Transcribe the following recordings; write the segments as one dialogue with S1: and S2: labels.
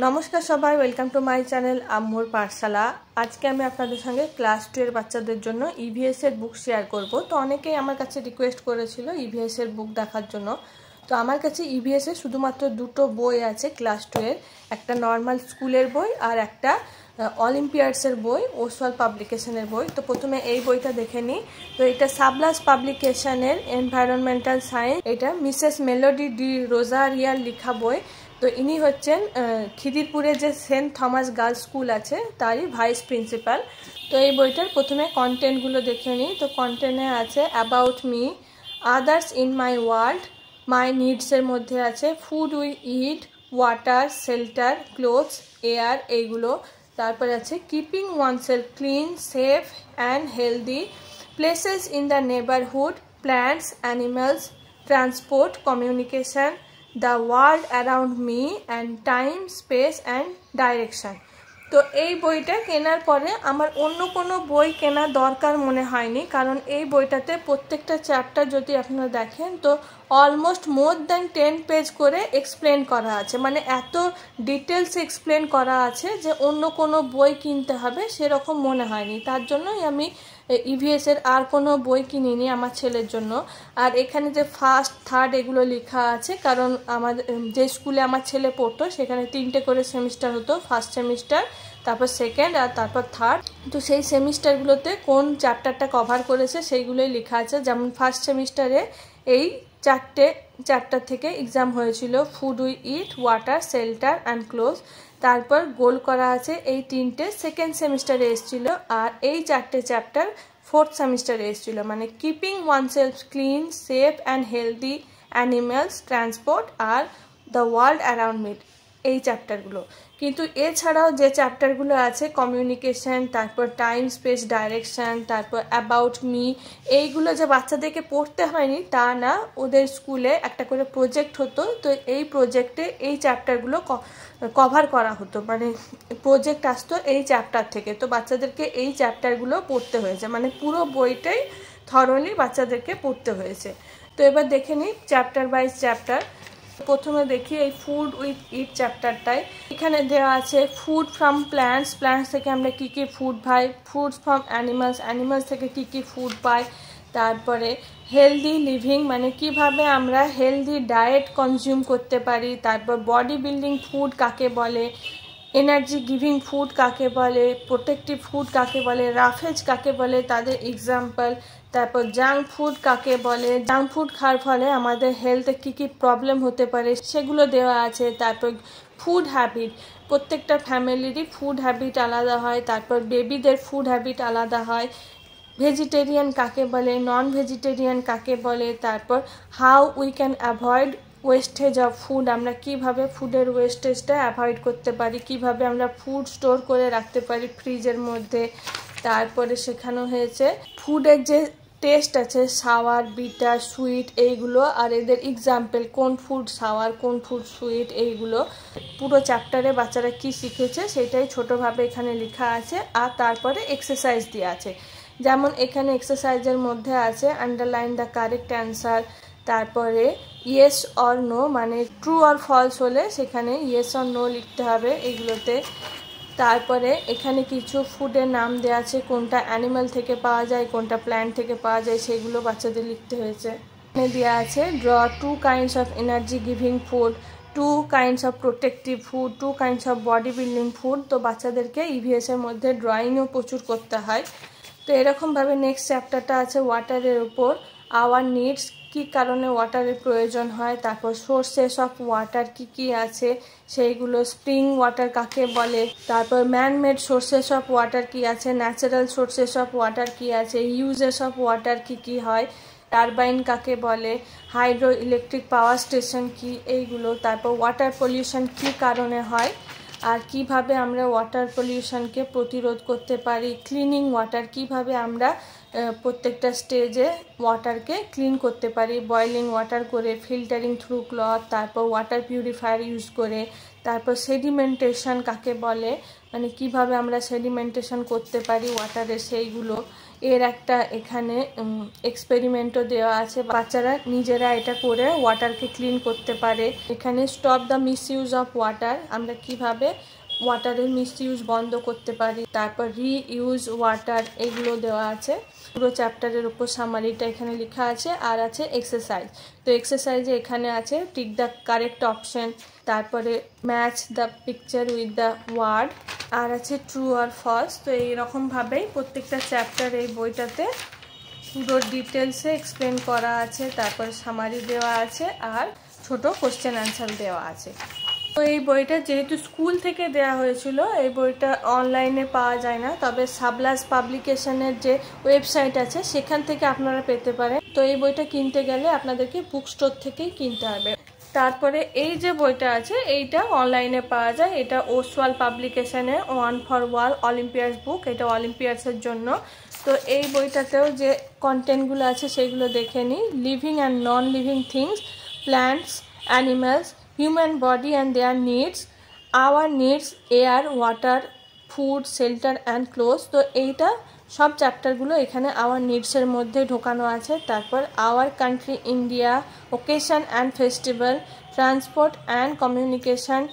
S1: নমস্কার সবাই, welcome to my channel আম্মুর পাঠশালা। আজকে আমি আপনাদের সঙ্গে ক্লাস 2 এর বাচ্চাদের জন্য ইভিএস এর বুক শেয়ার করব। তো অনেকেই আমার কাছে রিকোয়েস্ট করেছিল ইভিএস এর বুক দেখার জন্য। তো আমার কাছে ইভিএস এর শুধুমাত্র দুটো বই আছে ক্লাস 2 এর, একটা নর্মাল স্কুলের বই আর একটা অলিম্পিয়াডসের বই, ওসওয়াল পাবলিকেশনের বই। তো প্রথমে এই বইটা দেখে নিই। তো এটা সাবলাস পাবলিকেশনের এনভায়রনমেন্টাল সায়েন্স, এটা মিসেস মেলোডি ডি রোজারিয়ার লেখা বই। তো ইনি হচ্ছেন খিদিরপুরে যে সেন্ট থমাস গার্লস স্কুল আছে তারই ভাইস প্রিন্সিপাল। তো এই বইটার প্রথমে কন্টেন্টগুলো দেখে নিই। তো কন্টেন্টে আছে about me, others in my world, my নিডসের মধ্যে আছে food we eat, water, shelter, clothes, air, এইগুলো। তারপরে আছে keeping oneself clean, safe and healthy, places in the neighbourhood, plants, animals, transport, communication, the world around me and time, space and direction. তো এই বইটা কেনার পরে আমার অন্য কোনো বই কেনার দরকার মনে হয়নি, কারণ এই বইটাতে প্রত্যেকটা চ্যাপ্টার যদি আপনারা দেখেন তো অলমোস্ট মোর দ্যান 10 পেজ করে এক্সপ্লেন করা আছে, মানে এত ডিটেলস এক্সপ্লেন করা আছে যে অন্য কোনো বই কিনতে হবে সেরকম মনে হয়নি। তার জন্যই আমি ইভিএস এর আর কোনো বই কিনিনি আমার ছেলের জন্য। আর এখানে যে ফার্স্ট থার্ড এগুলো লেখা আছে, কারণ আমাদের যে স্কুলে আমার ছেলে পড়তো সেখানে 3টে করে সেমিস্টার হতো, ফার্স্ট সেমিস্টার, তারপর সেকেন্ড আর তারপর থার্ড। তো সেই সেমিস্টারগুলোতে কোন চ্যাপ্টারটা কভার করেছে সেইগুলোই লেখা আছে। যেমন ফার্স্ট সেমিস্টারে এই 4টে চ্যাপ্টার থেকে এক্সাম হয়েছিল, food we eat, water, shelter and cloth. তারপর গোল করা আছে এই 3টে সেকেন্ড সেমিস্টারে এসেছিল, আর এই 4টে চ্যাপ্টার ফোর্থ সেমিস্টারে এসেছিল, মানে keeping oneself clean, safe and healthy, animals, transport are the world around me, এই চ্যাপ্টারগুলো। কিন্তু এছাড়াও যে চ্যাপ্টারগুলো আছে কমিউনিকেশন, তারপর টাইম, স্পেস, ডাইরেকশান, তারপর অ্যাবাউট মি, এইগুলো যে বাচ্চাদেরকে পড়তে হয়নি তা না, ওদের স্কুলে একটা করে প্রজেক্ট হতো। তো এই প্রজেক্টে এই চ্যাপ্টারগুলো কভার করা হতো, মানে প্রজেক্ট আসতো এই চ্যাপ্টার থেকে। তো বাচ্চাদেরকে এই চ্যাপ্টারগুলো পড়তে হয়েছে, মানে পুরো বইটাই থরলি বাচ্চাদেরকে পড়তে হয়েছে। তো এবার দেখে নিই চ্যাপ্টার বাইজ চ্যাপ্টার। প্রথমে দেখি এই ফুড উইথ ইট চ্যাপ্টারটায়। এখানে দেওয়া আছে ফুড ফ্রম প্ল্যান্টস, প্ল্যান্টস থেকে আমরা কী কী ফুড পাই, ফুডস ফ্রম অ্যানিমালস, অ্যানিমালস থেকে কী কী ফুড পাই। তারপরে হেলদি লিভিং, মানে কিভাবে আমরা হেলদি ডায়েট কনজিউম করতে পারি। তারপর বডি বিল্ডিং ফুড কাকে বলে, এনার্জি গিভিং ফুড কাকে বলে, প্রোটেক্টিভ ফুড কাকে বলে, রাফেজ কাকে বলে, তাদের এক্সাম্পল। তারপর জাঙ্ক ফুড কাকে বলে, জাঙ্ক ফুড খাওয়ার ফলে আমাদের হেলথে কী কী প্রবলেম হতে পারে সেগুলো দেওয়া আছে। তারপর ফুড হ্যাবিট, প্রত্যেকটা ফ্যামিলিরই ফুড হ্যাবিট আলাদা হয়। তারপর বেবিদের ফুড হ্যাবিট আলাদা হয়। ভেজিটেরিয়ান কাকে বলে, নন ভেজিটেরিয়ান কাকে বলে। তারপর how we can avoid wastage of food, আমরা কিভাবে ফুডের ওয়েস্টেজটা অ্যাভয়েড করতে পারি, কিভাবে আমরা ফুড স্টোর করে রাখতে পারি ফ্রিজের মধ্যে। তারপরে শেখানো হয়েছে ফুডের যে টেস্ট আছে, সাওয়ার, বিটার, সুইট, এইগুলো, আর এদের এক্সাম্পল কোন ফুড সাওয়ার, কোন ফুড সুইট, এইগুলো। পুরো চ্যাপ্টারে বাচ্চারা কি শিখেছে সেটাই ছোটোভাবে এখানে লেখা আছে। আর তারপরে এক্সারসাইজ দেওয়া আছে, যেমন এখানে এক্সারসাইজের মধ্যে আছে আন্ডারলাইন দ্য কারেক্ট অ্যান্সার। তারপরে ইয়েস অর নো, মানে ট্রু অর ফলস হলে সেখানে ইয়েস অর নো লিখতে হবে এগুলোতে। তারপরে এখানে কিছু ফুডের নাম দেওয়া আছে, কোনটা অ্যানিমাল থেকে পাওয়া যায়, কোনটা প্ল্যান্ট থেকে পাওয়া যায়, সেগুলো বাচ্চাদের লিখতে হয়েছে। এখানে দেওয়া আছে draw 2 kinds of energy giving food, 2 kinds of protective food, 2 kinds of body building food. তো বাচ্চাদেরকে ইভিএস এর মধ্যে ড্রয়িংও প্রচুর করতে হয়। তো এরকমভাবে নেক্সট চ্যাপ্টারটা আছে ওয়াটারের উপর, আওয়ার নিডস, কী কারণে ওয়াটারের প্রয়োজন হয়। তারপর সোর্সেস অফ ওয়াটার কী কী আছে সেইগুলো, স্প্রিং ওয়াটার কাকে বলে। তারপর ম্যানমেড সোর্সেস অফ ওয়াটার কী আছে, ন্যাচারাল সোর্সেস অফ ওয়াটার কী আছে, ইউজেস অফ ওয়াটার কী কী হয়, টারবাইন কাকে বলে, হাইড্রো ইলেকট্রিক পাওয়ার স্টেশন কী, এইগুলো। তারপর ওয়াটার পলিউশন কী কারণে হয় আর কিভাবে আমরা ওয়াটার পলিউশনকে প্রতিরোধ করতে পারি, ক্লিনিং ওয়াটার, কিভাবে আমরা প্রত্যেকটা স্টেজে ওয়াটারকে ক্লিন করতে পারি, বয়লিং ওয়াটার করে, ফিল্টারিং থ্রু ক্লথ, তারপর ওয়াটার পিউরিফায়ার ইউজ করে। তারপর সেডিমেন্টেশন কাকে বলে, মানে কিভাবে আমরা সেডিমেন্টেশন করতে পারি ওয়াটারে, সেইগুলো। এর একটা এখানে এক্সপেরিমেন্টও দেওয়া আছে, বাচ্চারা নিজেরা এটা করে ওয়াটারকে ক্লিন করতে পারে। এখানে stop the misuse of water, আমরা কিভাবে ওয়াটারের মিসইউজ বন্ধ করতে পারি, তারপর রিইউজ ওয়াটার, এগুলো দেওয়া আছে। পুরো চ্যাপ্টারের উপর সামারিটা এখানে লেখা আছে। আর আছে এক্সারসাইজ, তো এক্সারসাইজে এখানে আছে টিক দ্য কারেক্ট অপশন, তারপরে match the picture with the word, আর আছে ট্রু আর ফলস। তো এইরকমভাবেই প্রত্যেকটা চ্যাপ্টার এই বইটাতে পুরো ডিটেলসে এক্সপ্লেন করা আছে, তারপর সামারি দেওয়া আছে আর ছোট কোশ্চেন অ্যান্সার দেওয়া আছে। তো এই বইটা যেহেতু স্কুল থেকে দেওয়া হয়েছিল, এই বইটা অনলাইনে পাওয়া যায় না, তবে সাবলাস পাবলিকেশনের যে ওয়েবসাইট আছে সেখান থেকে আপনারা পেতে পারেন। তো এই বইটা কিনতে গেলে আপনাদেরকে বুক স্টোর থেকেই কিনতে হবে। তারপরে এই যে বইটা আছে এইটা অনলাইনে পাওয়া যায়, এটা ওসওয়াল পাবলিকেশনে ওয়ান ফর ওয়াল অলিম্পিয়াডস বুক, এটা অলিম্পিয়াডসের জন্য। তো এই বইটাতেও যে কন্টেন্টগুলো আছে সেগুলো দেখে নিই। Living and non living things, plants, animals, human body and their needs, our needs, air, water, food, shelter and clothes। তো এইটা সব চ্যাপ্টারগুলো এখানে আওয়ার নিডসের মধ্যে ঢোকানো আছে। তারপর our country India, occasion and festival, transport and communication,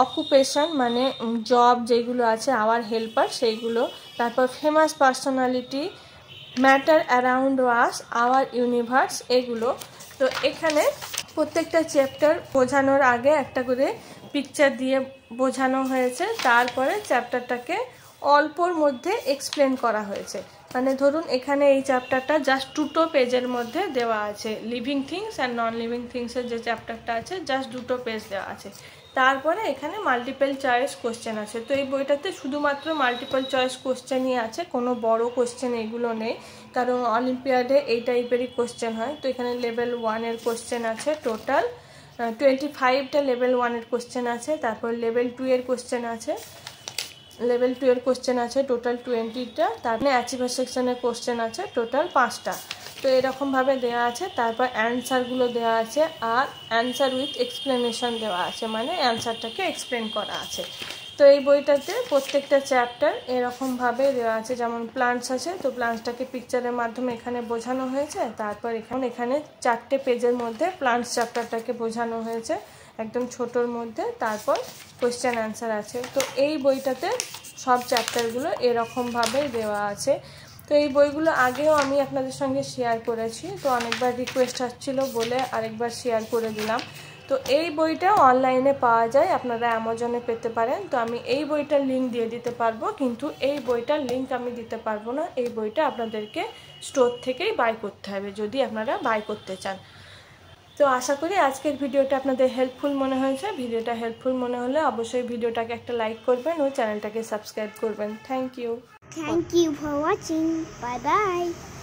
S1: occupation মানে job যেগুলো আছে, আওয়ার হেল্পার সেইগুলো, তারপর famous personality, matter around us, hour universe, এগুলো। তো এখানে প্রত্যেকটা চ্যাপ্টার বোঝানোর আগে একটা করে পিকচার দিয়ে বোঝানো হয়েছে, তারপরে চ্যাপ্টারটাকে অল্পর মধ্যে এক্সপ্লেন করা হয়েছে। মানে ধরুন এখানে এই চ্যাপ্টারটা জাস্ট 2 পেজের মধ্যে দেওয়া আছে, living things and non living থিংসের যে চ্যাপ্টারটা আছে জাস্ট 2 পেজ দেওয়া আছে। তারপরে এখানে মাল্টিপল চয়েস কোশ্চেন আছে। তো এই বইটাতে শুধুমাত্র মাল্টিপল চয়েস কোশ্চেনই আছে, কোনো বড় কোশ্চেন এগুলো নেই, কারণ অলিম্পিয়াডে এই টাইপেরই কোশ্চেন হয়। তো এখানে লেভেল 1-এর কোশ্চেন আছে টোটাল 25টা লেভেল 1-এর কোশ্চেন আছে, তারপর লেভেল 2-এর কোশ্চেন আছে, লেভেল 2-এর কোশ্চেন আছে টোটাল 20টা, তারপরে অ্যাচিভার সেকশনের কোশ্চেন আছে টোটাল 5টা। তো এরকমভাবে দেওয়া আছে। তারপর অ্যান্সারগুলো দেওয়া আছে আর অ্যান্সার উইথ এক্সপ্লেনেশন দেওয়া আছে, মানে অ্যান্সারটাকে এক্সপ্লেন করা আছে। তো এই বইটাতে প্রত্যেকটা চ্যাপ্টার এরকমভাবে দেওয়া আছে, যেমন প্লান্টস আছে, তো প্লান্টসটাকে পিকচারের মাধ্যমে এখানে বোঝানো হয়েছে। তারপর এখানে 4টে পেজের মধ্যে প্লান্টস চ্যাপ্টারটাকে বোঝানো হয়েছে একদম ছোটোর মধ্যে, তারপর কোয়েশ্চেন অ্যান্সার আছে। তো এই বইটাতে সব চ্যাপ্টারগুলো এরকমভাবেই দেওয়া আছে। তো এই বইগুলো আগেও আমি আপনাদের সঙ্গে শেয়ার করেছি, তো অনেকবার রিকোয়েস্ট আসছিল বলে আরেকবার শেয়ার করে দিলাম। তো এই বইটা অনলাইনে পাওয়া যায়, আপনারা অ্যামাজনে পেতে পারেন। তো আমি এই বইটার লিঙ্ক দিয়ে দিতে পারবো, কিন্তু এই বইটার লিঙ্ক আমি দিতে পারবো না। এই বইটা আপনাদেরকে স্টোর থেকেই বাই করতে হবে যদি আপনারা বাই করতে চান। তো আশা করি আজকের ভিডিওটা আপনাদের হেল্পফুল মনে হয়েছে। ভিডিওটা হেল্পফুল মনে হলে অবশ্যই ভিডিওটাকে একটা লাইক করবেন ও চ্যানেলটাকে সাবস্ক্রাইব করবেন। Thank you
S2: for watching. Bye bye.